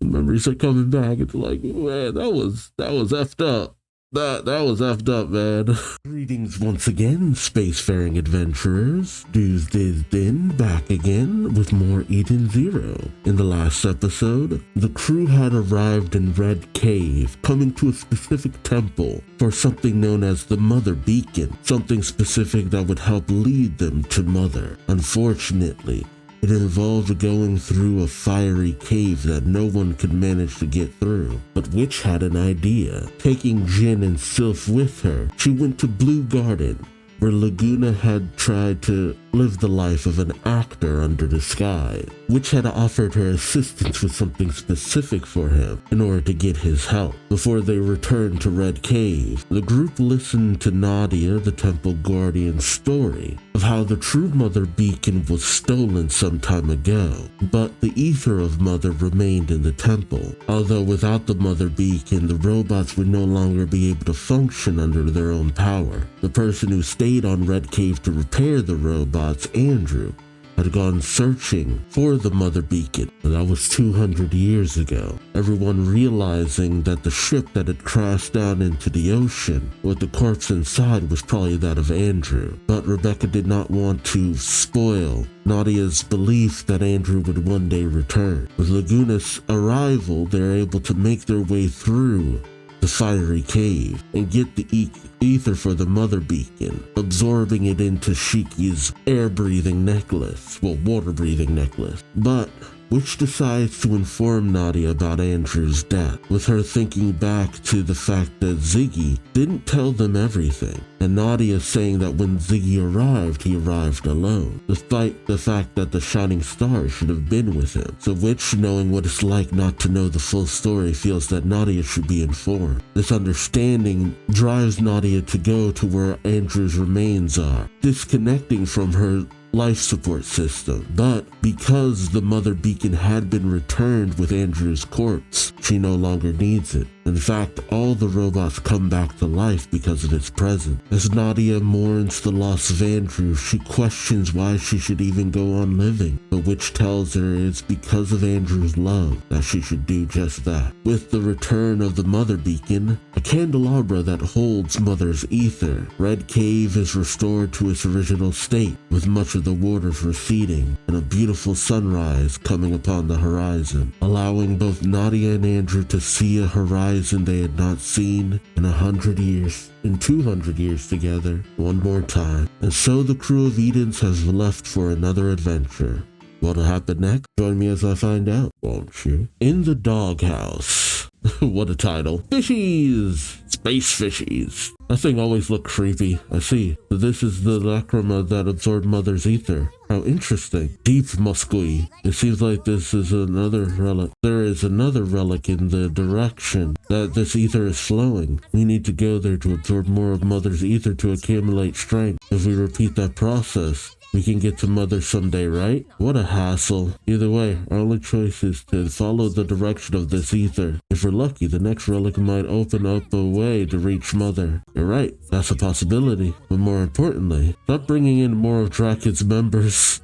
Memories are coming back. It's like, man, that was effed up. That was effed up, man. Greetings once again, spacefaring adventurers. Duuz-Diz-Din back again with more Eden Zero. In the last episode, the crew had arrived in Red Cave, coming to a specific temple for something known as the Mother Beacon, something specific that would help lead them to Mother. Unfortunately, it involved going through a fiery cave that no one could manage to get through. But Witch had an idea. Taking Jin and Sylph with her, she went to Blue Garden, where Laguna had tried to live the life of an actor under the sky. Witch had offered her assistance with something specific for him in order to get his help. Before they returned to Red Cave, the group listened to Nadia, the Temple Guardian's story of how the true Mother Beacon was stolen some time ago, but the ether of Mother remained in the temple. Although without the Mother Beacon, the robots would no longer be able to function under their own power. The person who stayed on Red Cave to repair the robots, Andrew, had gone searching for the Mother Beacon. That was 200 years ago. Everyone realizing that the ship that had crashed down into the ocean with the corpse inside was probably that of Andrew. But Rebecca did not want to spoil Nadia's belief that Andrew would one day return. With Laguna's arrival, they're able to make their way through the fiery cave and get the ether for the Mother Beacon, absorbing it into Shiki's air-breathing necklace, well, water-breathing necklace. But Witch decides to inform Nadia about Andrew's death, with her thinking back to the fact that Ziggy didn't tell them everything, and Nadia saying that when Ziggy arrived, he arrived alone, despite the fact that the Shining Star should have been with him. So Witch, knowing what it's like not to know the full story, feels that Nadia should be informed. This understanding drives Nadia to go to where Andrew's remains are, disconnecting from her life support system. But because the Mother Beacon had been returned with Andrew's corpse, she no longer needs it. In fact, all the robots come back to life because of its presence. As Nadia mourns the loss of Andrew, she questions why she should even go on living, but Witch tells her it's because of Andrew's love that she should do just that. With the return of the Mother Beacon, a candelabra that holds Mother's ether, Red Cave is restored to its original state, with much of the waters receding and a beautiful sunrise coming upon the horizon, allowing both Nadia and Andrew to see a horizon they had not seen in 100 years, in 200 years together, one more time. And so the crew of Edens has left for another adventure. What'll happen next? Join me as I find out, won't you? In the Doghouse. What a title. Fishies! Space fishies. That thing always looked creepy. I see. So this is the lacrima that absorbed Mother's ether. How interesting. Deep muscly. It seems like this is another relic. There is another relic in the direction that this ether is flowing. We need to go there to absorb more of Mother's ether to accumulate strength. If we repeat that process, we can get to Mother someday, right? What a hassle. Either way, our only choice is to follow the direction of this ether. If we're lucky, the next relic might open up a way to reach Mother. You're right, that's a possibility. But more importantly, stop bringing in more of Draken's members.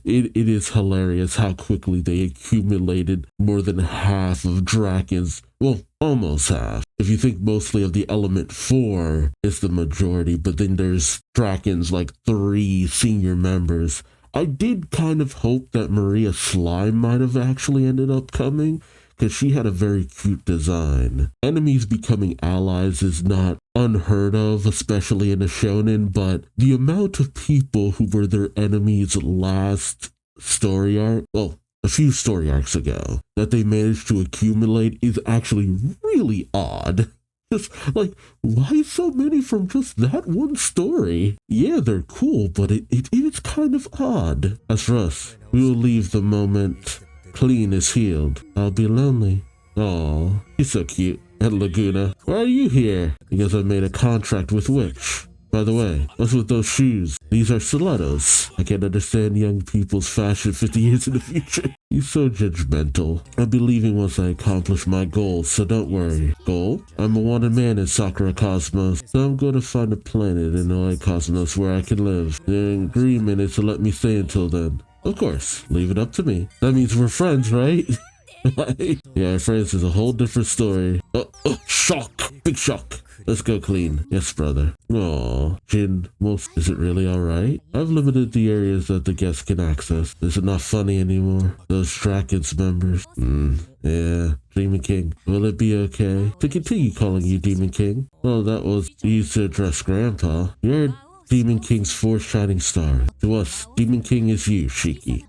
It is hilarious how quickly they accumulated more than half of Draken's, well, almost half. If you think mostly of the element 4 is the majority, but then there's Draken's like 3 senior members. I did kind of hope that Maria Slime might have actually ended up coming, because she had a very cute design. Enemies becoming allies is not unheard of, especially in a shonen, but the amount of people who were their enemies last story arc, well, a few story arcs ago, that they managed to accumulate is actually really odd. Just like, why so many from just that one story? Yeah, they're cool, but it is kind of odd. As for us, we will leave the moment Clean is healed. I'll be lonely. Aw, he's so cute. And Laguna, why are you here? Because I made a contract with Witch. By the way, what's with those shoes? These are stilettos. I can't understand young people's fashion 50 years in the future. You're so judgmental. I'll be leaving once I accomplish my goals, so don't worry. Goal? I'm a wanted man in Sakura Cosmos, so I'm going to find a planet in Oi Cosmos where I can live. The agreement is to let me stay until then. Of course, leave it up to me. That means we're friends, right? Yeah, friends is a whole different story. Oh, shock! Big shock! Let's go clean. Yes, brother. Aw, Jin, is it really alright? I've limited the areas that the guests can access. Is it not funny anymore? Those Dragon's members. Yeah, Demon King. Will it be okay to continue calling you Demon King? Well, that was used to address Grandpa. You're Demon King's fourth shining star. To us, Demon King is you, Shiki.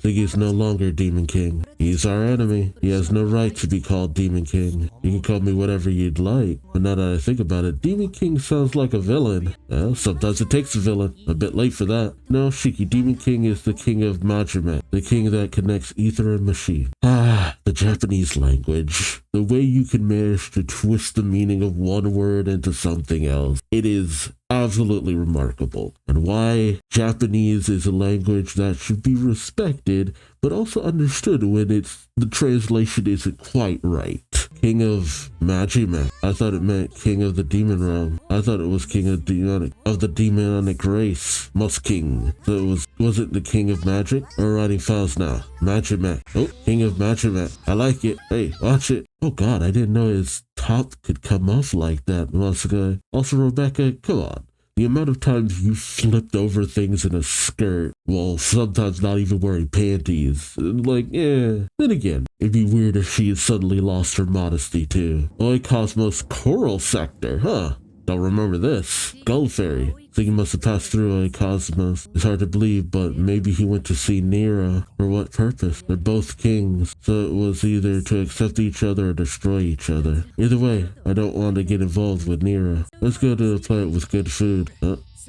Ziggy is no longer Demon King. He's our enemy. He has no right to be called Demon King. You can call me whatever you'd like, but now that I think about it, Demon King sounds like a villain. Well, sometimes it takes a villain. A bit late for that. No, Shiki, Demon King is the king of Majima, the king that connects ether and machine. The Japanese language. The way you can manage to twist the meaning of one word into something else. It is absolutely remarkable, and why Japanese is a language that should be respected but also understood when the translation isn't quite right. King of Majima. I thought it meant king of the demon realm. I thought it was king of the demonic race. Most king. So it wasn't the king of magic? We're writing files now. Majima. Oh, king of Majima. I like it. Hey, watch it. Oh god, I didn't know his top could come off like that. Also, Rebecca, come on. The amount of times you flipped over things in a skirt, while sometimes not even wearing panties. Then again, it'd be weird if she had suddenly lost her modesty too. Oi Cosmos Coral Sector, huh? Don't remember this. Gold Fairy. Think he must have passed through a Cosmos. It's hard to believe, but maybe he went to see Nira. For what purpose? They're both kings, so it was either to accept each other or destroy each other. Either way, I don't want to get involved with Nira. Let's go to a planet with good food.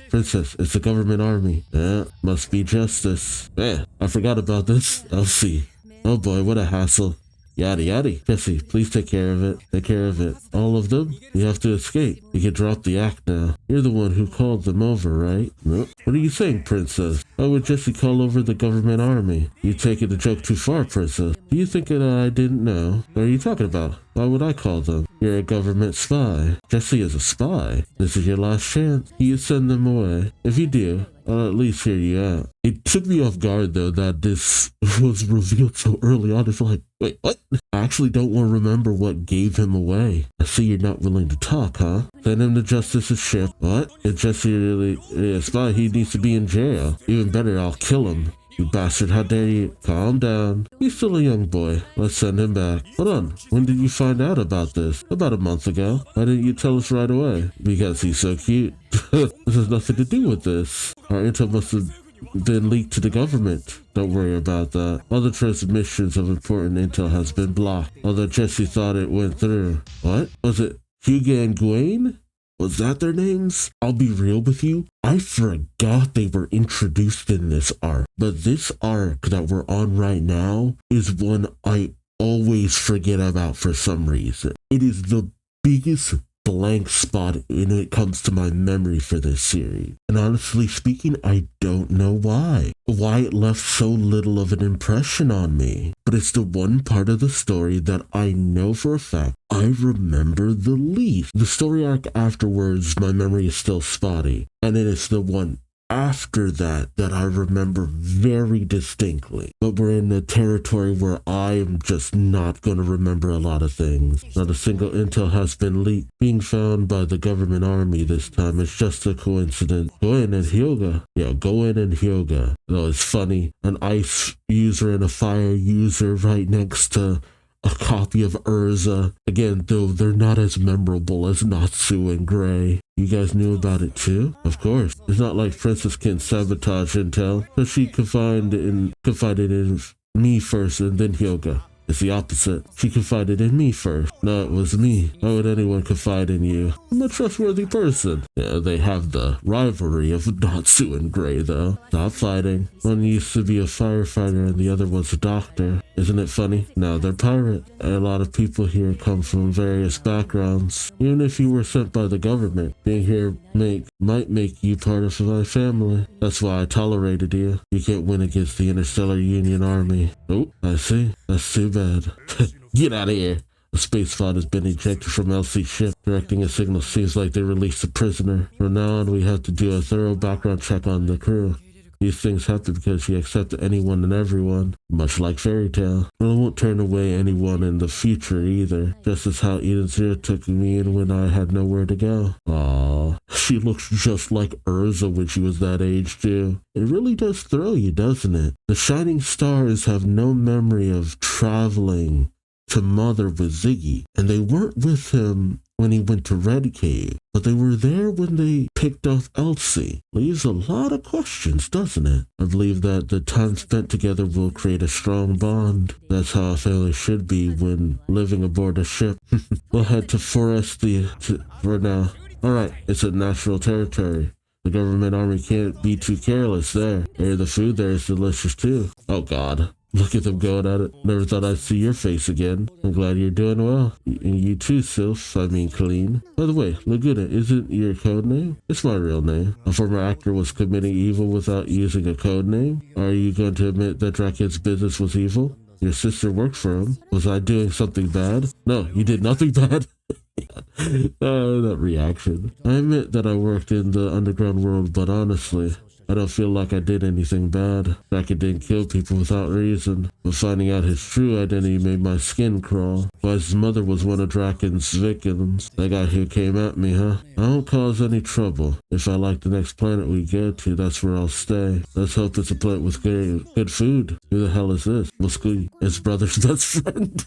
Princess, it's the government army. Yeah, must be justice. Man, I forgot about this. I'll see. Oh boy, what a hassle. Yaddy yaddy. Jesse, please take care of it. Take care of it. All of them? You have to escape. You can drop the act now. You're the one who called them over, right? No. What are you saying, Princess? Why would Jesse call over the government army? You're taking the joke too far, Princess. Do you think that I didn't know? What are you talking about? Why would I call them? You're a government spy. Jesse is a spy. This is your last chance. You send them away. If you do, I'll at least hear you out. It took me off guard, though, that this was revealed so early on. It's like, wait, what? I actually don't want to remember what gave him away. I see you're not willing to talk, huh? Send him to Justice's ship. What? If Jesse really is a spy, he needs to be in jail. Even better, I'll kill him. You bastard, how dare you? Calm down. He's still a young boy. Let's send him back. Hold on. When did you find out about this? About a month ago. Why didn't you tell us right away? Because he's so cute. This has nothing to do with this. Our intel must have been leaked to the government. Don't worry about that. All the transmissions of important intel has been blocked. Although Jesse thought it went through. What? Was it Hugo and Gwen? Was that their names? I'll be real with you. I forgot they were introduced in this arc. But this arc that we're on right now is one I always forget about for some reason. It is the biggest blank spot when it comes to my memory for this series. And honestly speaking, I don't know why. Why it left so little of an impression on me. But it's the one part of the story that I know for a fact I remember the least. The story arc afterwards, my memory is still spotty. And it is the one after that I remember very distinctly. But we're in a territory where I am just not going to remember a lot of things. Not a single intel has been leaked. Being found by the government army this time is just a coincidence. Goen and Hyoga. Yeah, Goen and Hyoga. Though it's funny, an ice user and a fire user right next to a copy of Urza. Again, though they're not as memorable as Natsu and Gray. You guys knew about it too? Of course. It's not like Princess can sabotage intel, so she confided in me first and then Hyoga. It's the opposite. She confided in me first. No, it was me. Why would anyone confide in you? I'm a trustworthy person. Yeah, they have the rivalry of Natsu and Gray, though. Stop fighting. One used to be a firefighter and the other was a doctor. Isn't it funny? Now they're pirate. And a lot of people here come from various backgrounds. Even if you were sent by the government, being here might make you part of my family. That's why I tolerated you. You can't win against the Interstellar Union Army. Oh, I see. That's too bad. Get out of here. A space pod has been ejected from LC's ship. Directing a signal seems like they released a prisoner. From now on, we have to do a thorough background check on the crew. These things happen because she accepted anyone and everyone, much like Fairy Tale. And I won't turn away anyone in the future either, just as how Eden Zero took me in when I had nowhere to go. Aww, she looks just like Urza when she was that age too. It really does throw you, doesn't it? The Shining Stars have no memory of traveling to Mother with Ziggy, and they weren't with him when he went to Red Cave, but they were there when they picked off Elsie. Leaves a lot of questions, doesn't it? I believe that the time spent together will create a strong bond. That's how a family should be when living aboard a ship. We'll head to Forestia for now. Alright, it's a natural territory. The government army can't be too careless there. The food there is delicious too. Oh god. Look at them going at it. Never thought I'd see your face again. I'm glad you're doing well. And you too, Sylph. I mean, Colleen. By the way, Laguna isn't your code name? It's my real name. A former actor was committing evil without using a code name. Are you going to admit that Draken's business was evil? Your sister worked for him. Was I doing something bad? No, you did nothing bad. That reaction. I admit that I worked in the underground world, but honestly, I don't feel like I did anything bad. Draken didn't kill people without reason, but finding out his true identity made my skin crawl. His mother was one of Draken's victims. That guy who came at me, huh? I won't cause any trouble. If I like the next planet we go to, that's where I'll stay. Let's hope it's a planet with good food. Who the hell is this? Muscooey, his brother's best friend.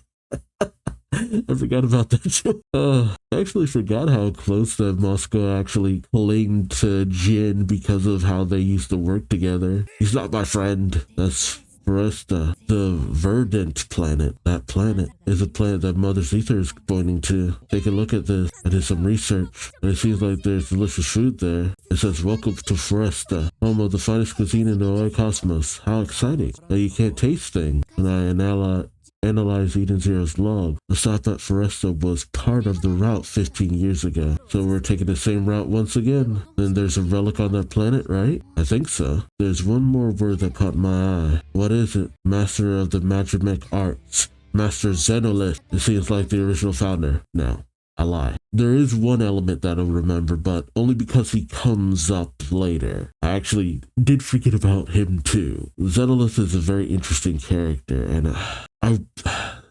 I forgot about that joke. I actually forgot how close that Moscow actually clinged to Jin because of how they used to work together. He's not my friend. That's Foresta. The verdant planet. That planet is a planet that Mother's Ether is pointing to. Take a look at this. I did some research, and it seems like there's delicious food there. It says, welcome to Foresta, home of the finest cuisine in the whole cosmos. How exciting. Now you can't taste things. And I analyze Eden Zero's log. The stop at Foresta was part of the route 15 years ago. So we're taking the same route once again. Then there's a relic on that planet, right? I think so. There's one more word that caught my eye. What is it? Master of the Magimek arts. Master Xenolith. It seems like the original founder. No, I lie. There is one element that I'll remember, but only because he comes up later. I actually did forget about him too. Xenolith is a very interesting character, and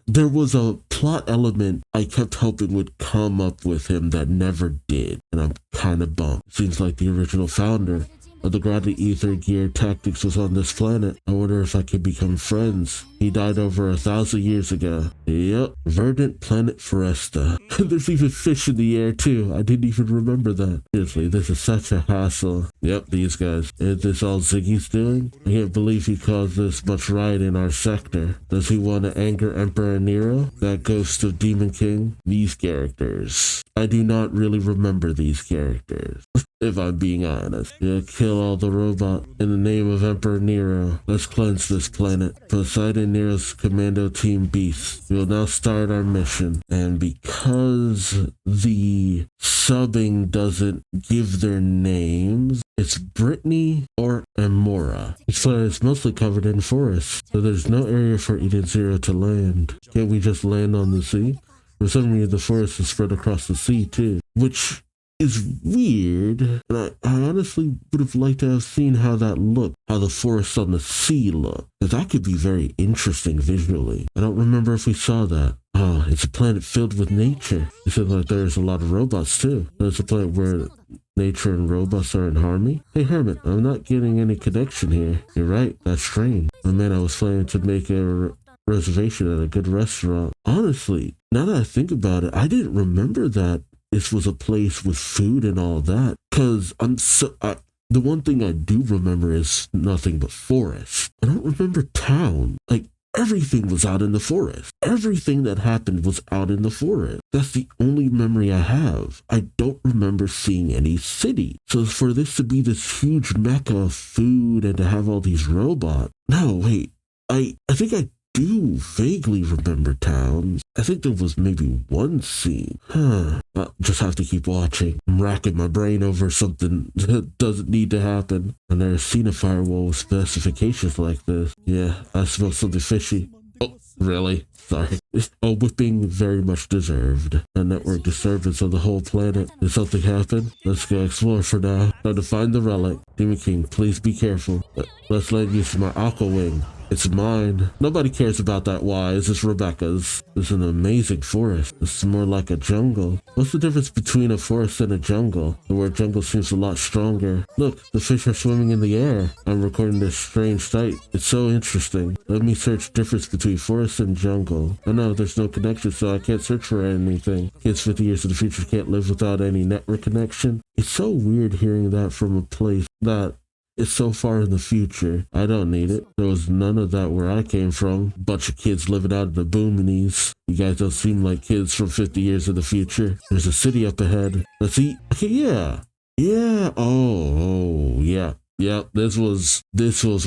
there was a plot element I kept hoping would come up with him that never did, and I'm kind of bummed. Seems like the original founder of the Gravity Ether Gear Tactics was on this planet. I wonder if I could become friends. He died over 1,000 years ago. Yep, verdant planet Foresta. There's even fish in the air too. I didn't even remember that. Seriously, this is such a hassle. Yep, these guys. Is this all Ziggy's doing? I can't believe he caused this much riot in our sector. Does he want to anger Emperor Nero? That ghost of Demon King? These characters. I do not really remember these characters. If I'm being honest. Yeah, kill all the robot in the name of Emperor Nero. Let's cleanse this planet. Poseidon Nero's commando team beasts. We'll now start our mission. And because the subbing doesn't give their names, it's Brittany or Amora. This planet is mostly covered in forest, so there's no area for Eden Zero to land. Can't we just land on the sea? For some reason, the forest is spread across the sea too, which is weird, and I honestly would have liked to have seen how that looked, how the forest on the sea looked, because that could be very interesting visually. I don't remember if we saw that. Oh, it's a planet filled with nature. It seems like there's a lot of robots too. It's a planet where nature and robots are in harmony. Hey Hermit, I'm not getting any connection here. You're right, that's strange. Oh man, I was planning to make a reservation at a good restaurant. Honestly, now that I think about it, I didn't remember that this was a place with food and all that, because the one thing I do remember is nothing but forest. I don't remember town. Like, everything was out in the forest. Everything that happened was out in the forest. That's the only memory I have. I don't remember seeing any city. So for this to be this huge mecca of food and to have all these robots. No, wait. I think I do vaguely remember towns. I think there was maybe one scene. I'll just have to keep watching. I'm racking my brain over something that doesn't need to happen. I've never seen a firewall with specifications like this. Yeah, I smell something fishy. Oh, really? Sorry. A whipping very much deserved. A network disturbance of the whole planet. Did something happen? Let's go explore for now. Try to find the relic. Demon King, please be careful. Let's let use my aqua wing. It's mine. Nobody cares about that wise. It's Rebecca's. It's an amazing forest. It's more like a jungle. What's the difference between a forest and a jungle? The word jungle seems a lot stronger. Look, the fish are swimming in the air. I'm recording this strange sight. It's so interesting. Let me search difference between forest and jungle. I know there's no connection, so I can't search for anything. Kids 50 years in the future can't live without any network connection. It's so weird hearing that from a place that it's so far in the future. I don't need it. There was none of that where I came from. Bunch of kids living out in the boominies. You guys don't seem like kids from 50 years in the future. There's a city up ahead. Let's eat. Okay, yeah. Yeah. Oh, yeah. Yeah, this was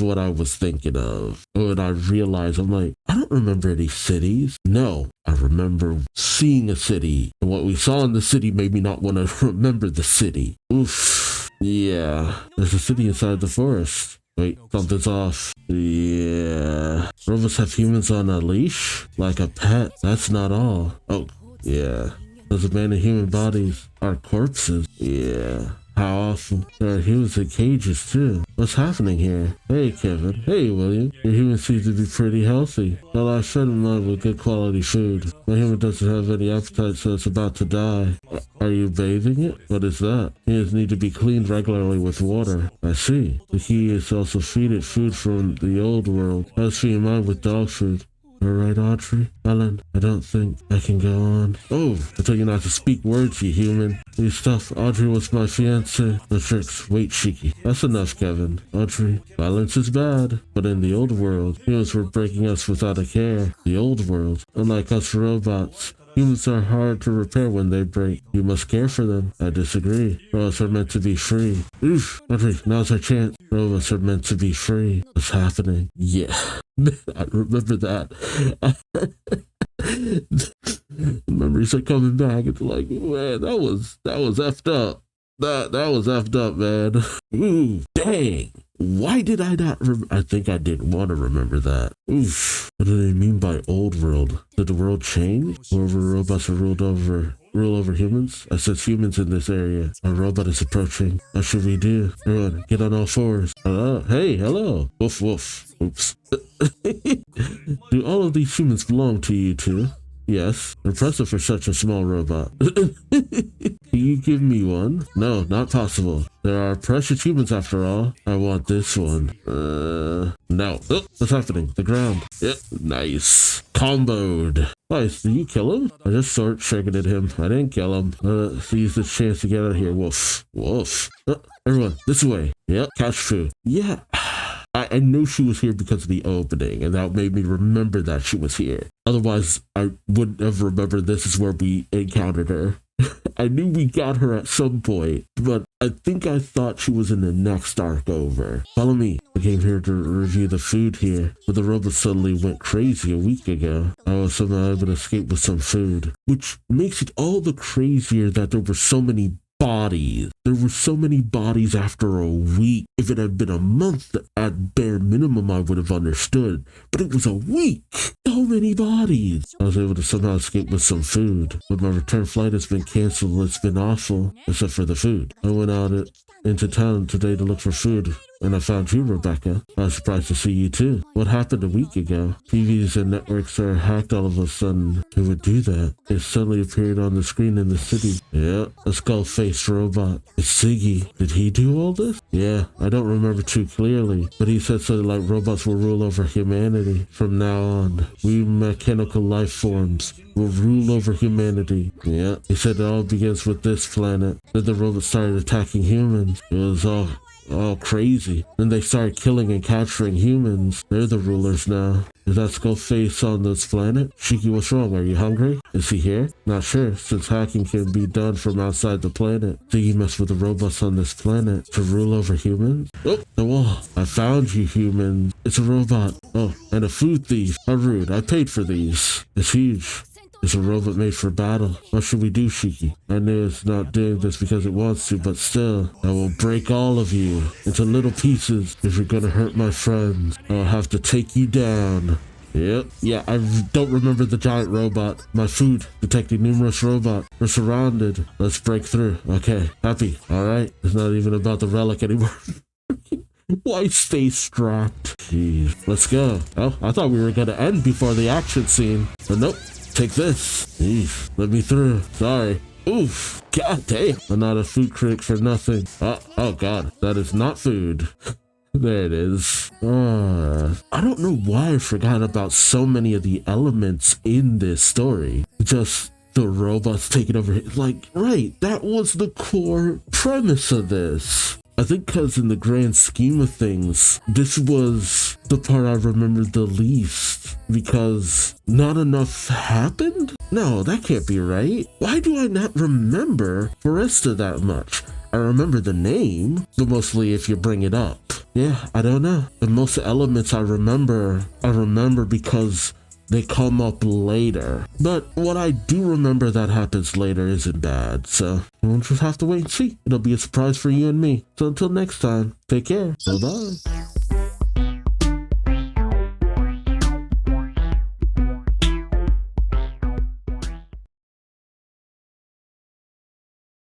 what I was thinking of. When I realized, I'm like, I don't remember any cities. No, I remember seeing a city. And what we saw in the city made me not want to remember the city. Oof. Yeah, there's a city inside the forest. Wait, something's off. Yeah. Robots have humans on a leash? Like a pet? That's not all. Oh, yeah. Those abandoned human bodies are corpses. Yeah. How awful. There are humans in cages too. What's happening here? Hey Kevin. Hey William. Your human seems to be pretty healthy. Well, I fed him on with good quality food. My human doesn't have any appetite, so it's about to die. Are you bathing it? What is that? Humans need to be cleaned regularly with water. I see. The key is also feed it food from the old world. I was feeding mine with dog food. Alright, Audrey? Ellen, I don't think I can go on. Oh, I told you not to speak words, you human. You stuff. Audrey was my fiancé. No tricks. Wait, Shiki. That's enough, Kevin. Audrey, violence is bad. But in the old world, humans were breaking us without a care. The old world. Unlike us robots, humans are hard to repair when they break. You must care for them. I disagree. Robots are meant to be free. Oof, Audrey, now's our chance. Robots are meant to be free. What's happening? Yeah. I remember that. Memories are coming back. It's like, man, that was effed up. That was effed up, man. Ooh, dang. Why did I not I think I didn't want to remember that. Oof. What do they mean by old world? Did the world change? Whoever robots are rule over humans? I sense humans in this area. A robot is approaching. What should we do? Everyone, get on all fours. Hello? Hey, hello. Woof, woof. Oops. Do all of these humans belong to you two? Yes. Impressive for such a small robot. Can you give me one? No, not possible. There are precious humans after all. I want this one. No. Oh, what's happening? The ground. Yep. Nice. Comboed. Nice. Did you kill him? I just short-circuited him. I didn't kill him. Let's use this chance to get out of here. Woof. Woof. Everyone, this way. Yep. Catch food. Yeah. I knew she was here because of the opening, and that made me remember that she was here. Otherwise, I wouldn't have remembered this is where we encountered her. I knew we got her at some point, but I think I thought she was in the next arc over. Follow me. I came here to review the food here, but the robot suddenly went crazy a week ago. I was somehow able to escape with some food, which makes it all the crazier that there were so many bodies. There were so many bodies after a week. If it had been a month, at bare minimum, I would have understood. But it was a week. So many bodies. I was able to somehow escape with some food. But my return flight has been canceled. It's been awful. Except for the food. I went out into town today to look for food. And I found you, Rebecca. I was surprised to see you too. What happened a week ago? TVs and networks are hacked all of a sudden. Who would do that? It suddenly appeared on the screen in the city. Yeah, a skull-faced robot. It's Ziggy. Did he do all this? Yeah, I don't remember too clearly. But he said something like robots will rule over humanity. From now on, we mechanical life forms will rule over humanity. Yeah, he said it all begins with this planet. Then the robots started attacking humans. It was all crazy. Then they started killing and capturing humans. They're the rulers now. Is that skull face on this planet? Shiki, what's wrong? Are you hungry? Is he here? Not sure, since hacking can be done from outside the planet. Ziggy messed with the robots on this planet to rule over humans? Oh, the wall. I found you, humans. It's a robot. Oh, and a food thief. How rude. I paid for these. It's huge. It's a robot made for battle. What should we do, Shiki? I know it's not doing this because it wants to, but still, I will break all of you into little pieces. If you're gonna hurt my friends, I'll have to take you down Yep. Yeah, I don't remember the giant robot. My food, detecting numerous robots. We're surrounded. Let's break through. Okay, happy. All right. It's not even about the relic anymore. Why stay strapped? Jeez. Let's go. Oh, I thought we were gonna end before the action scene. But nope. Take this. Jeez. Let me through. Sorry. Oof. God damn. I'm not a food critic for nothing. Oh god. That is not food. There it is. I don't know why I forgot about so many of the elements in this story. Just the robots taking over. Like, right, that was the core premise of this. I think because in the grand scheme of things, this was the part I remembered the least. Because not enough happened? No, that can't be right. Why do I not remember Foresta that much? I remember the name, but mostly if you bring it up. Yeah, I don't know. And most elements I remember because they come up later. But what I do remember that happens later isn't bad, so we'll just have to wait and see. It'll be a surprise for you and me. So until next time, take care. Bye-bye.